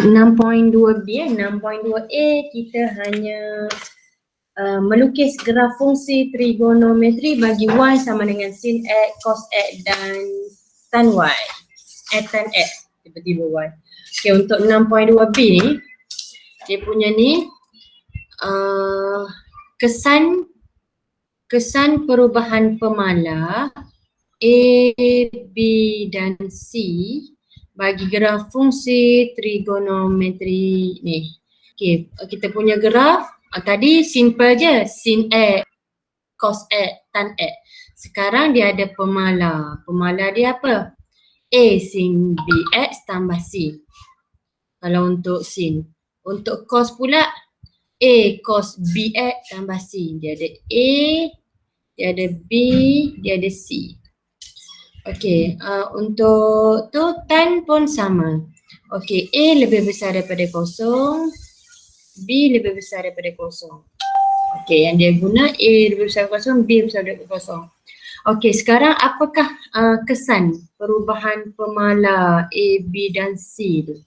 6.2b, 6.2a kita hanya melukis graf fungsi trigonometri bagi y sama dengan sin x, cos x dan tan y. Tan x, tiba-tiba y. Okay, untuk 6.2b ni, dia punya ni kesan perubahan pemala A, B dan C bagi graf fungsi trigonometri ni. Okay, kita punya graf tadi simple je, sin x, cos x, tan x. Sekarang dia ada pemala. Pemala dia apa? A sin bx tambah c. Kalau untuk sin. Untuk cos pula, A cos bx tambah c. Dia ada A, dia ada B, dia ada C. Okey, untuk tu tan pun sama. Okey, A lebih besar daripada kosong, B lebih besar daripada kosong. Okey, yang dia guna A lebih besar daripada kosong, B besar daripada kosong. Okey, sekarang apakah kesan perubahan pemala A, B dan C tu?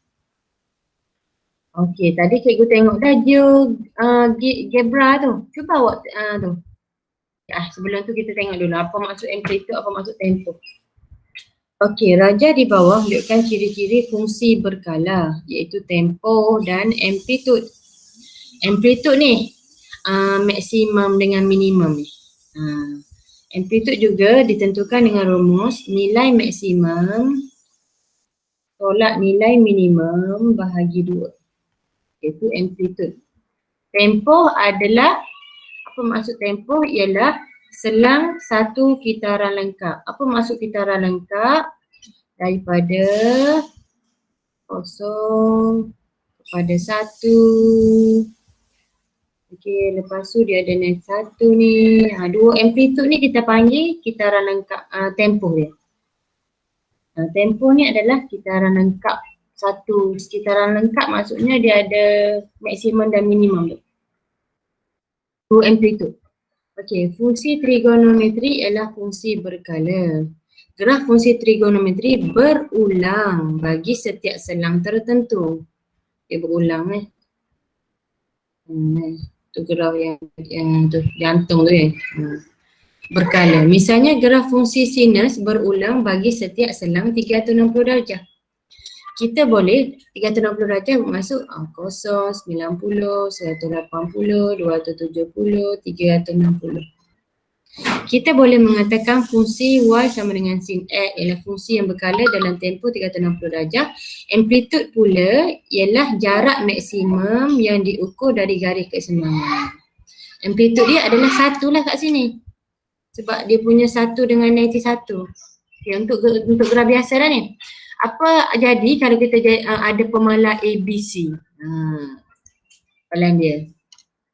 Okey, tadi cikgu tengok dah GeoGebra tu. Cuba awak tu. Sebelum tu kita tengok dulu apa maksud amplitude, apa maksud tempoh. Okey, raja di bawah menunjukkan ciri-ciri fungsi berkala iaitu tempoh dan amplitude. Amplitude ni maksimum dengan minimum ni. Amplitude juga ditentukan dengan rumus nilai maksimum tolak nilai minimum bahagi 2. Iaitu amplitude. Tempoh adalah, apa maksud tempoh? Ialah selang satu kitaran lengkap. Apa maksud kitaran lengkap? Daripada kosong kepada 1. Okey, lepas tu dia ada naik 1 ni. Dua amplitude ni kita panggil kitaran lengkap tempoh dia. Tempoh ni adalah kitaran lengkap. Satu kitaran lengkap maksudnya dia ada maksimum dan minimum tu. Dua amplitude. Okey, fungsi trigonometri ialah fungsi berkala. Graf fungsi trigonometri berulang bagi setiap selang tertentu. Dia berulang tu graf yang tu jantung tu berkala. Misalnya graf fungsi sinus berulang bagi setiap selang 360 darjah. Kita boleh 360 darjah masuk 0, 90, 180, 270, 360. Kita boleh mengatakan fungsi y sama dengan sin x ialah fungsi yang berkala dalam tempoh 360 darjah. Amplitude pula ialah jarak maksimum yang diukur dari garis keseimbangan. Amplitude dia adalah 1 lah kat sini. Sebab dia punya 1 dengan negatif 1. Okay, untuk graf biasa dah ni. Apa jadi kalau kita ada pemala ABC? Soalan dia.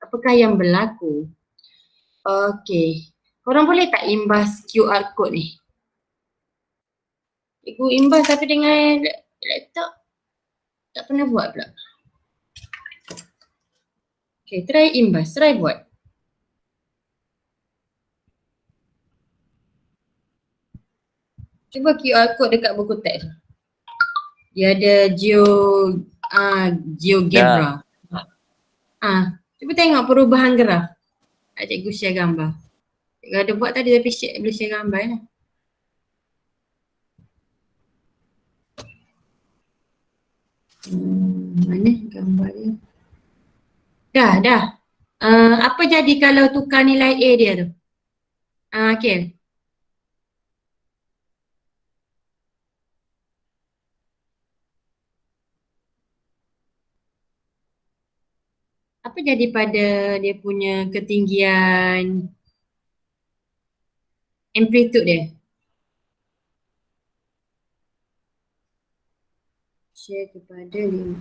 Apakah yang berlaku? Okey. Korang boleh tak imbas QR code ni? Cikgu imbas tapi dengan laptop tak pernah buat pula. Okay, try imbas, try buat. Cuba QR code dekat buku teks. Dia ada GeoGebra. Cuba tengok perubahan graf. Cikgu share gambar. Cikgu ada buat tadi tapi boleh share gambar lah. Mana gambar dia? Dah. Apa jadi kalau tukar nilai A dia tu? Okay. Apa jadi pada dia punya ketinggian amplitude dia? Share kepada 5.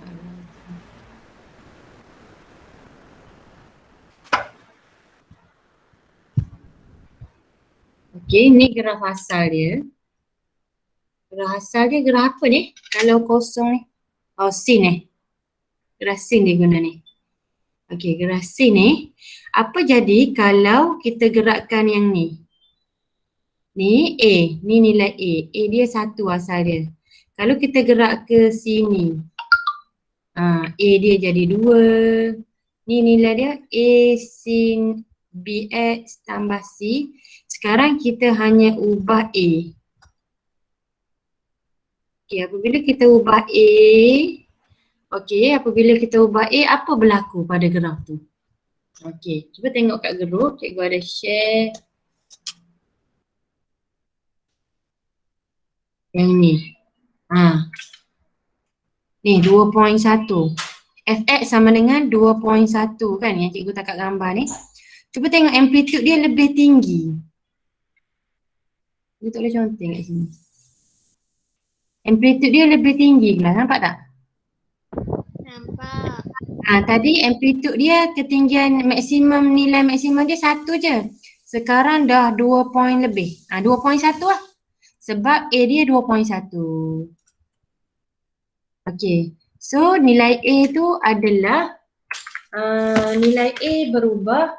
Okey, ni graf asal dia. Graf asal dia graf apa ni? Kalau kosong ni. Sin graf sin dia guna ni. Okey, graf sin ni. Apa jadi kalau kita gerakkan yang ni? Ni A, ni nilai A. A dia 1 asal dia. Kalau kita gerak ke sini. A dia jadi 2. Ni nilai dia A sin BX tambah C. Sekarang kita hanya ubah A. Okey, apabila kita ubah A, apabila kita ubah A, apa berlaku pada graf tu? Okey, cuba tengok kat grup, cikgu ada share yang ni. Ni 2.1. Fx sama dengan 2.1 kan yang cikgu tak kat gambar ni. Cuba tengok amplitude dia lebih tinggi. Cikgu tak boleh conteng kat sini. Amplitude dia lebih tinggi kelas, nampak tak? Nampak. Tadi amplitude dia ketinggian maksimum, nilai maksimum dia 1 je. Sekarang dah 2 point lebih. 2.1 lah. Sebab A dia 2.1. Okey. So nilai A tu adalah nilai A berubah,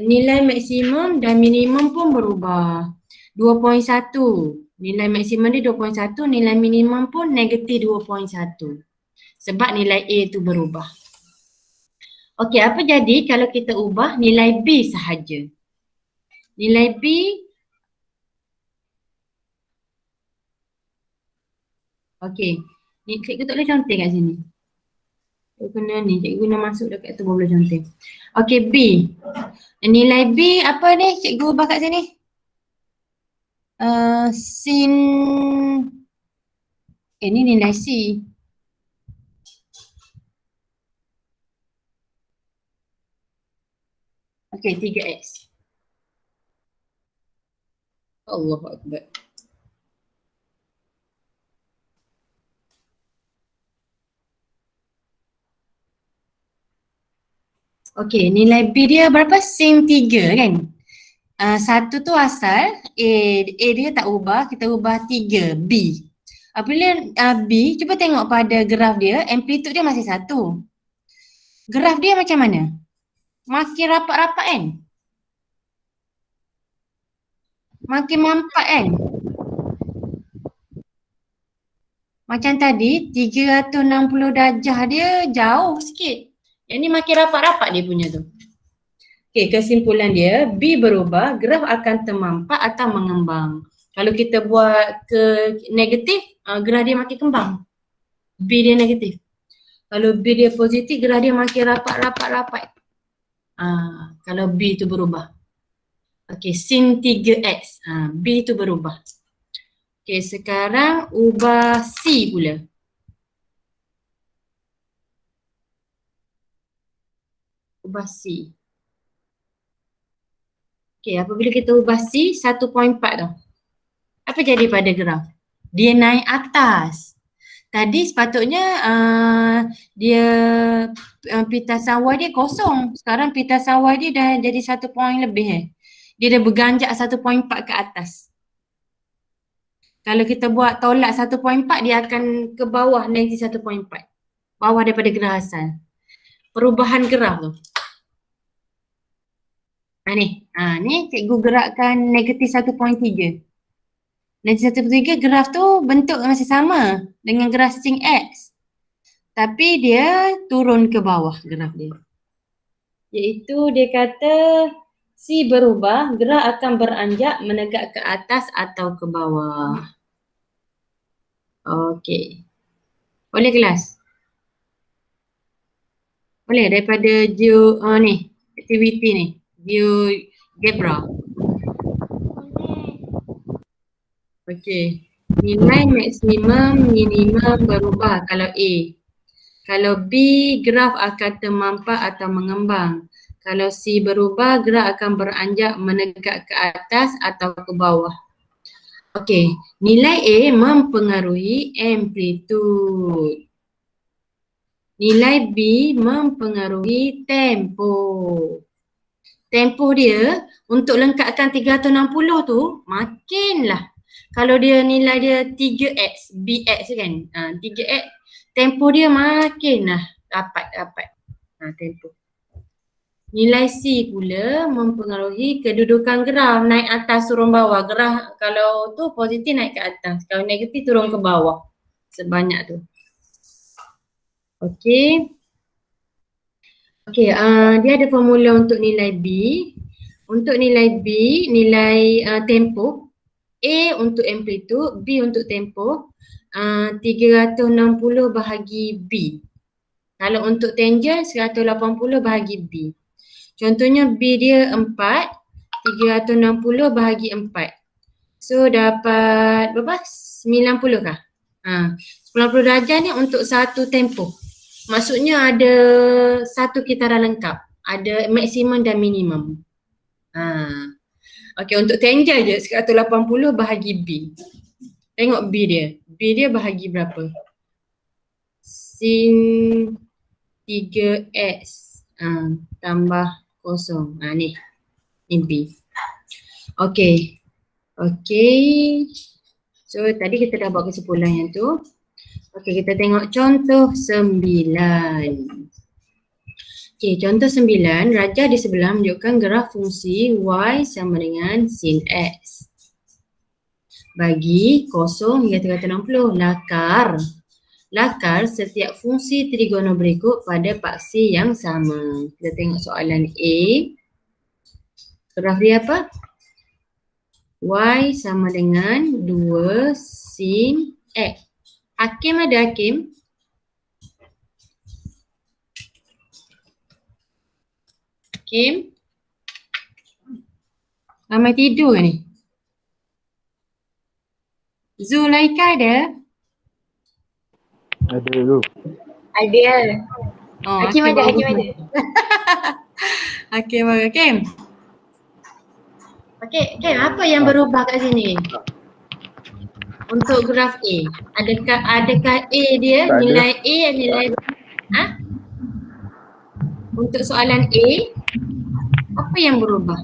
nilai maksimum dan minimum pun berubah. 2.1. Nilai maksimum dia 2.1, nilai minimum pun negatif 2.1. Sebab nilai A tu berubah. Okey, apa jadi kalau kita ubah nilai B sahaja? Nilai B, okey. Ni cikgu tak boleh conteng kat sini. Cikgu kena ni, cikgu kena masuk dekat tu baru boleh conteng. Okey, B. Nilai B apa ni cikgu ubah kat sini? Sin, ni nilai C. Okey, 3x. Allahu Akbar. Okey, nilai B dia berapa? Sin 3 kan? Satu tu asal, A dia tak ubah, kita ubah 3, B. Apabila B, cuba tengok pada graf dia, amplitude dia masih 1. Graf dia macam mana? Makin rapat-rapat kan? Makin mampat kan? Macam tadi 360 darjah dia jauh sikit. Yang ni makin rapat-rapat dia punya tu. Okey, kesimpulan dia B berubah, graf akan termampat atau mengembang. Kalau kita buat ke negatif, graf dia makin kembang. B dia negatif. Kalau B dia positif, graf dia makin rapat-rapat-rapat. Kalau B tu berubah. Okey, sin 3x. B tu berubah. Okey, sekarang ubah C pula. Ubah C. Okey, apabila kita ubah C, 1.4 tau. Apa jadi pada graf? Dia naik atas. Tadi sepatutnya dia pita sawah dia kosong. Sekarang pita sawah dia dah jadi 1 point lebih Dia dah berganjak 1.4 ke atas. Kalau kita buat tolak 1.4, dia akan ke bawah negatif 1.4. Bawah daripada graf asal. Perubahan graf tu. Ni cikgu gerakkan negatif 1.3. Negatif 1.3 graf tu bentuk masih sama dengan graf sin X. Tapi dia turun ke bawah graf dia. Iaitu dia kata C berubah, graf akan beranjak menegak ke atas atau ke bawah. Okey. Boleh kelas? Boleh daripada ni, aktiviti ni, GeoGebra. Okey. Nilai maksimum, minimum berubah kalau A. Kalau B, graf akan termampat atau mengembang. Kalau C berubah, graf akan beranjak menegak ke atas atau ke bawah. Okey, nilai A mempengaruhi amplitude. Nilai B mempengaruhi tempo. Tempoh dia untuk lengkapkan 360 tu makinlah. Kalau dia nilai dia 3x, bx kan, 3x, tempoh dia makinlah rapat-rapat. Tempoh. Nilai C pula mempengaruhi kedudukan graf, naik atas turun bawah. Graf kalau tu positif naik ke atas, kalau negatif turun ke bawah. Sebanyak tu. Okey. Okey, dia ada formula untuk nilai B. Untuk nilai B, nilai tempoh, A untuk amplitude, B untuk tempoh, 360 bahagi B. Kalau untuk tangent 180 bahagi B. Contohnya B dia 4, 360 bahagi 4. So dapat berapa? 90 kah? 90 darjah ni untuk satu tempoh. Maksudnya ada satu kitaran lengkap. Ada maksimum dan minimum. Okey, untuk tangent je 180 bahagi B. Tengok B dia. B dia bahagi berapa? Sin 3x tambah kosong. Ni. Ni B. Okey. Okey. So tadi kita dah buat kesimpulan yang tu. Okey, kita tengok contoh 9. Okey, contoh 9, rajah di sebelah menunjukkan graf fungsi y sama dengan sin x bagi 0 hingga 360. Lakar setiap fungsi trigono berikut pada paksi yang sama. Kita tengok soalan A. Graf dia apa? Y sama dengan 2 sin x. Hakim ada Hakim? Hakim? Ramai tidur ni. Zulaika ada? Ada tu. Ada. Oh, Hakim ada, Hakim ada. Hakim ada. Hakim? Okey, Hakim, apa yang berubah kat sini? Untuk graf A. Adakah A dia, Tak ada. nilai A, nilai Untuk soalan A, apa yang berubah?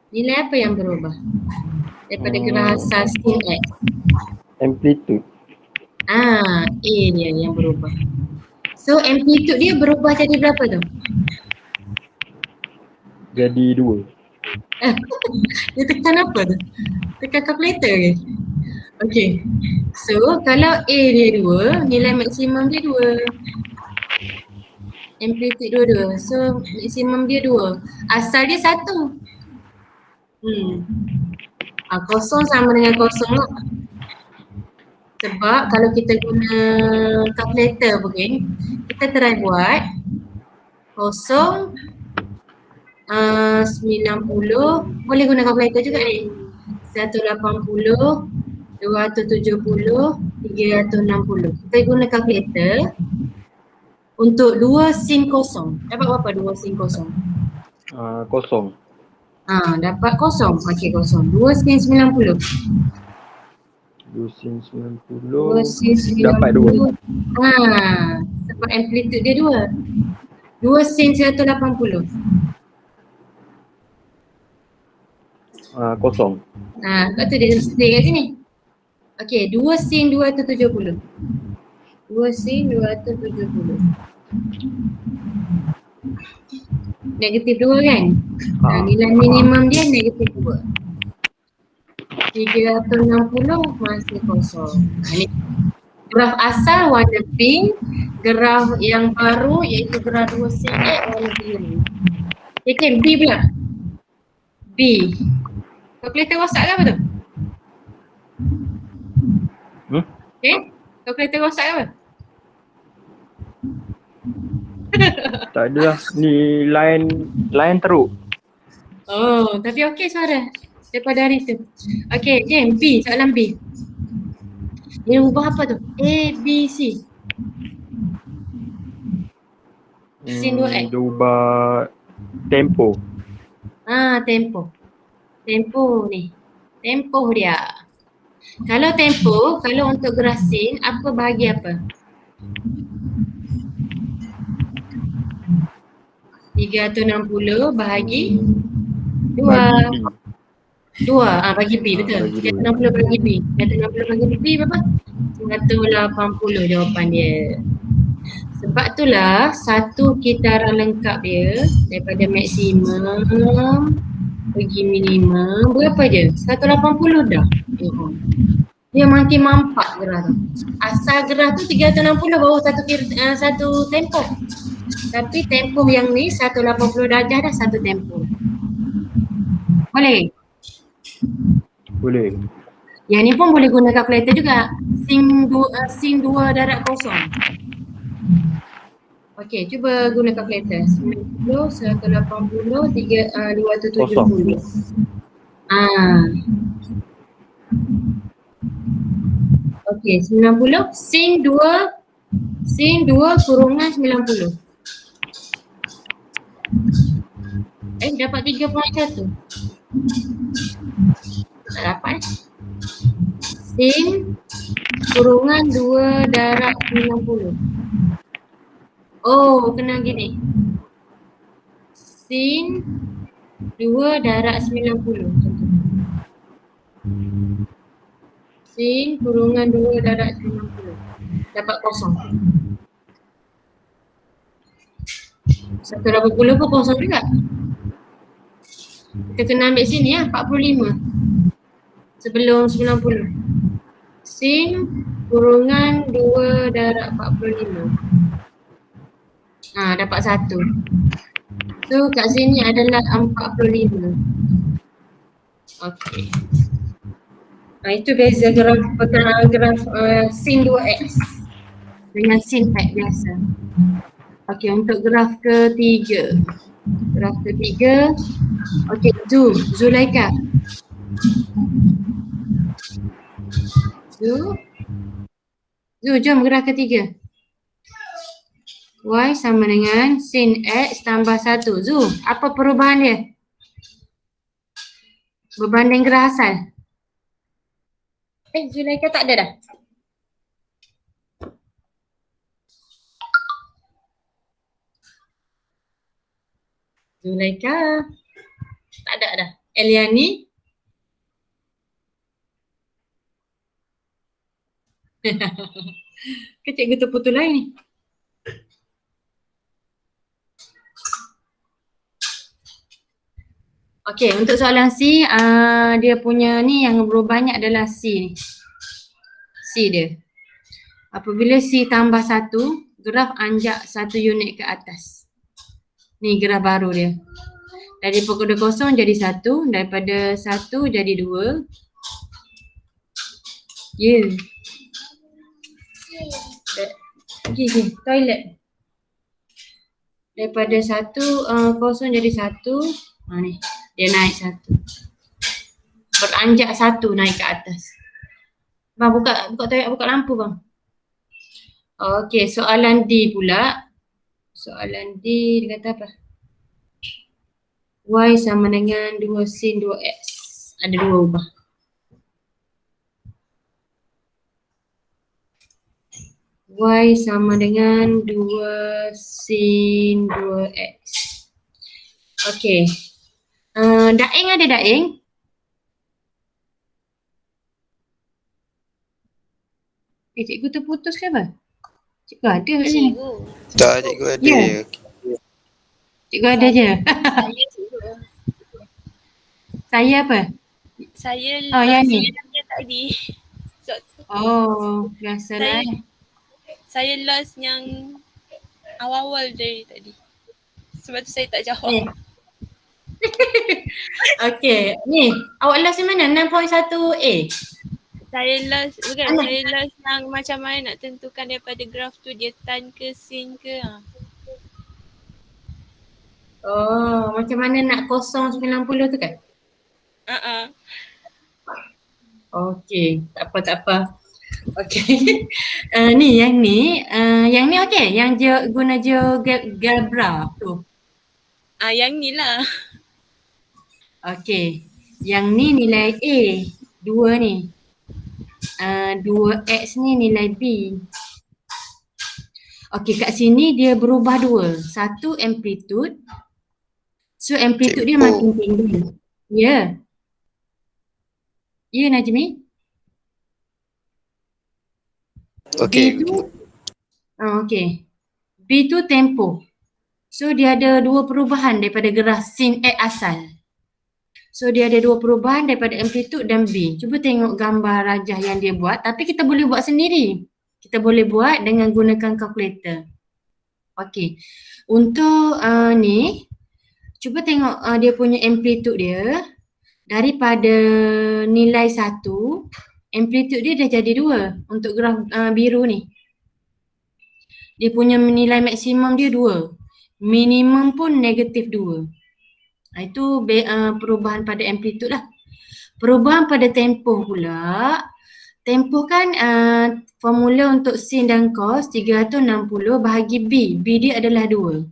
Nilai apa yang berubah? Daripada graf asal sin X. Amplitude. A dia yang berubah. So amplitude dia berubah jadi berapa tu? Jadi 2. Dia tekan apa tu? Tekan calculator ke? Okay. So kalau A dia 2, nilai maksimum dia 2. Amplitude 2. So maksimum dia 2. Asal dia 1. Kosong sama dengan kosong lah. Sebab kalau kita guna calculator mungkin, kita try buat kosong 90, boleh guna calculator juga ni. 180, 270, 360. Kita guna calculator untuk 2 sin kosong. Dapat berapa 2 sin kosong? Kosong. Dapat kosong. Okey, kosong. 2 sin 90. 2 sin 90. 2 sin 90. Dapat 2. Sebab amplitude dia 2. 2 sin 180. Kosong. Lepas tu dia sendiri kat sini. Okey, 2 sin 270. 2 sin 270. Negatif 2 kan? Nilai minimum dia negatif 2. 360 masih kosong. Ini graf asal warna pink, graf yang baru iaitu graf 2 sin X warna biru. Okay, B pula. B. Kalkulator rosak ke apa tu? Okay, kalkulator rosak ke apa? Tak ada lah. Ni line teruk. Oh, tapi okey suara daripada hari tu. Okey, Jane, B, soalan B. Dia ubah apa tu? A, B, C. Sin 2X. Dia ubah tempo. Tempoh. Tempoh ni. Tempoh dia. Kalau tempoh, kalau untuk graf sin, apa bahagi apa? 360 bahagi 2. Bagi 2, bagi B, betul. Bagi 360 bagi B. 360 bagi B berapa? 180 jawapan dia. Sebab itulah satu kitaran lengkap dia daripada maksimum pergi minimum berapa je? 180 dah. Dia makin mampat gerah tu. Asal gerah tu 360 baru satu tempoh. Tapi tempoh yang ni 180 darjah dah satu tempoh. Boleh? Boleh. Yang ni pun boleh guna kalkulator juga. Sin 2 darab kosong. Okey, cuba guna kalkulator. 90, 180, 270. Okey, 90 sin 2 kurungan 90. Dapat 3.1. Tak dapat. Sin kurungan 2 darab 90. Oh, kena gini. Sin 2 darab 90. Sin kurungan 2 darab 90. Dapat kosong. 180 pun kosong juga. Kita kena ambil sini ya, 45. Sebelum 90. Sin kurungan 2 darab 45. Dapat 1. So kat sini adalah 45. Okey. Itu beza graf sin 2x dengan sin x biasa. Okey, untuk graf ketiga. Graf ketiga. Okey, Zulaika. Jom graf ketiga. Y sama dengan sin x tambah 1. Apa perubahan dia? Berbanding gerah asal. Zulaika tak ada dah. Zulaika. Tak ada dah. Eliani. Ke cikgu terputul lain ni. Okey, untuk soalan C, dia punya ni yang berbanyak adalah C ni. C dia. Apabila C tambah 1, graf anjak 1 unit ke atas. Ni graf baru dia. Daripada kosong jadi 1, daripada 1 jadi 2. Ya. Pergi toilet. Daripada 1 kosong jadi 1. Ni. Dia naik 1. Beranjak 1 naik ke atas. Bang buka toilet, buka lampu bang. Okey, soalan D pula. Soalan D dia kata apa? Y sama dengan 2 sin 2x. Ada 2 ubah. Y sama dengan 2 sin 2x. Okey. Daeng ada daeng? Cikgu terputus ke apa? Cikgu ada kat sini. Tak, cikgu ada. Ya. Cikgu ada je. Saya apa? Saya yang ni. tadi. Biasalah. Saya lost yang awal-awal dari tadi. Sebab tu saya tak jawab. Okey, ni awak lost yang mana? 6.1A? Saya lost yang macam mana nak tentukan daripada graf tu dia tan ke sin ke. Macam mana nak kosong 90 tu kan? Okey, tak apa. Okey. Yang ni okey, yang guna GeoGebra tu. Yang ni lah. Okey. Yang ni nilai A, 2 ni. 2x ni nilai B. Okey, kat sini dia berubah 2. Satu amplitude. So amplitude dia makin tinggi. Ya. Ya Najmi? Okey. Okey. B tu tempoh. So dia ada 2 perubahan daripada graf sin X asal. So dia ada dua perubahan daripada amplitude dan B. Cuba tengok gambar rajah yang dia buat, tapi kita boleh buat sendiri. Kita boleh buat dengan gunakan kalkulator. Okey. Untuk ni, cuba tengok dia punya amplitude dia. Daripada nilai 1, amplitude dia dah jadi 2 untuk graf biru ni. Dia punya nilai maksimum dia 2. Minimum pun negatif 2. Itu perubahan pada amplitude lah. Perubahan pada tempoh pula. Tempoh kan formula untuk sin dan cos 360 bahagi B. B dia adalah 2.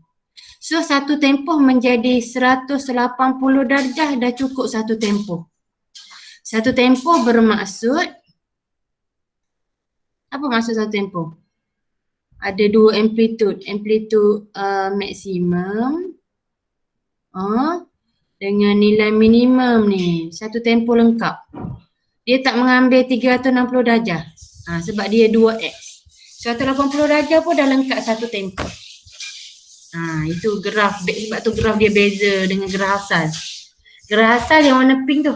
So satu tempoh menjadi 180 darjah dah cukup satu tempoh. Satu tempoh bermaksud, apa maksud satu tempoh? Ada dua amplitude. Amplitude maksimum dengan nilai minimum ni. Satu tempoh lengkap. Dia tak mengambil 360 darjah. Sebab dia 2x. 180 darjah pun dah lengkap satu tempoh. Itu graf, sebab tu graf dia beza dengan graf asal. Graf asal yang warna pink tu.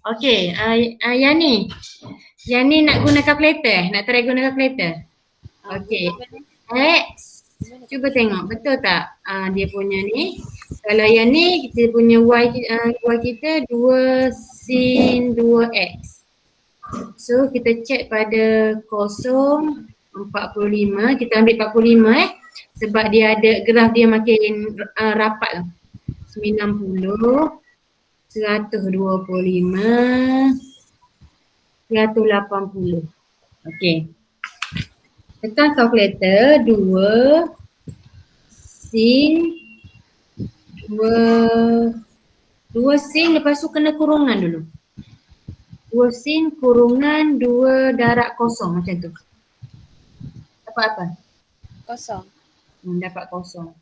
Okey, yang ni nak guna kalkulator, nak try guna kalkulator. Okey, X, cuba tengok betul tak dia punya ni. Kalau yang ni kita punya Y kita 2 sin 2x. So kita check pada 0, 45, kita ambil 45 sebab dia ada graf dia makin rapat lah. 90, 125, 180. Okey. Tekan kalkulator 2 sin 2 sin lepas tu kena kurungan dulu. 2 sin kurungan 2 darab kosong macam tu. Dapat apa? Kosong. Dapat kosong.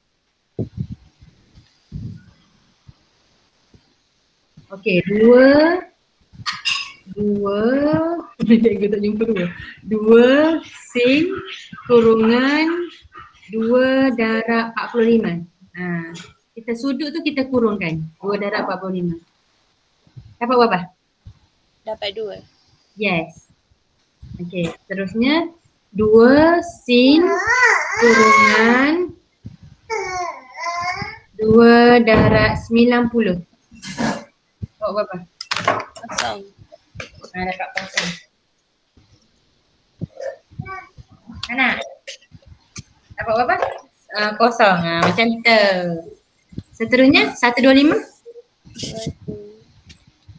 Okey, 2 cikgu tak jumpa 2 sin kurungan 2 darab 45. Kita sudut tu kita kurungkan 2 darab 45. Dapat berapa? Dapat 2. Yes. Okey, seterusnya 2 sin kurungan 2 darab 90. Dapat berapa? Kosong. Dapat kosong. Mana? Dapat berapa? Kosong. Macam tu. Seterusnya 125.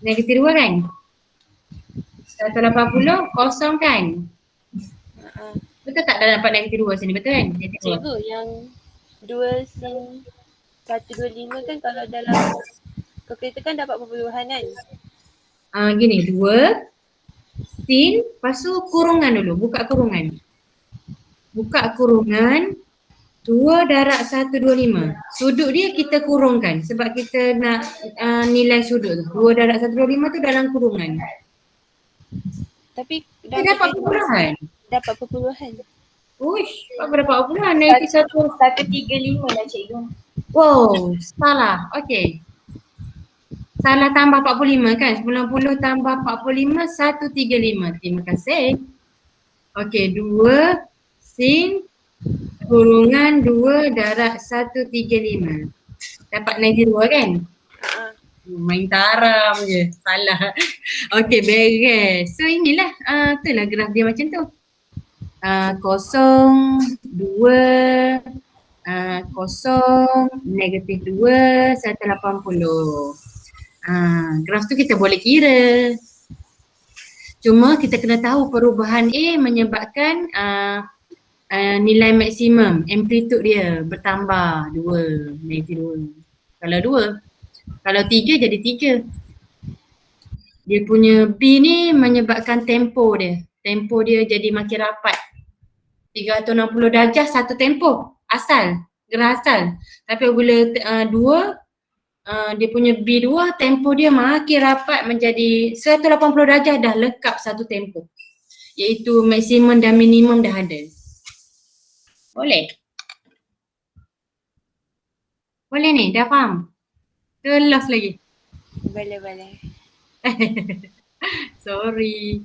Negatif 2 kan? 180 kosong kan? Betul tak dah dapat negatif 2 sini, betul kan? Negatif 2. Cikgu, yang 2 sin 125 kan kalau dalam kalkulator kan dapat perpuluhan kan? Gini, 2 sin, lepas tu kurungan dulu, buka kurungan. Buka kurungan 2 darab 125. Sudut dia kita kurungkan sebab kita nak nilai sudut tu. 2 darab 125 tu dalam kurungan. Tapi Dia dapat perpuluhan. Dapat perpuluhan. Uish, apa dapat perpuluhan? Negatif 135 lah cikgu. Wow, salah. Okey. Salah tambah 45 kan? 90 tambah 45, 135. Terima kasih. Okey, 2 sin kurungan 2 darab 135. Dapat negatif 2 kan? Main taram je. Salah. Okey, beres. So inilah, itulah graf dia macam tu. 0, 2, 0, negatif 2, 180. Graf tu kita boleh kira. Cuma kita kena tahu perubahan A menyebabkan nilai maksimum, amplitude dia bertambah 2, negatif 2. Kalau 2. Kalau 3 jadi 3. Dia punya B ni menyebabkan tempoh dia. Tempoh dia jadi makin rapat. 360 darjah satu tempoh. Asal. Gerah asal. Tapi bila 2, dia punya B2, tempoh dia makin rapat menjadi 180 darjah dah lengkap satu tempoh. Iaitu maksimum dan minimum dah ada. Boleh? Boleh ni? Dah faham? Kelas lagi? Boleh. Sorry.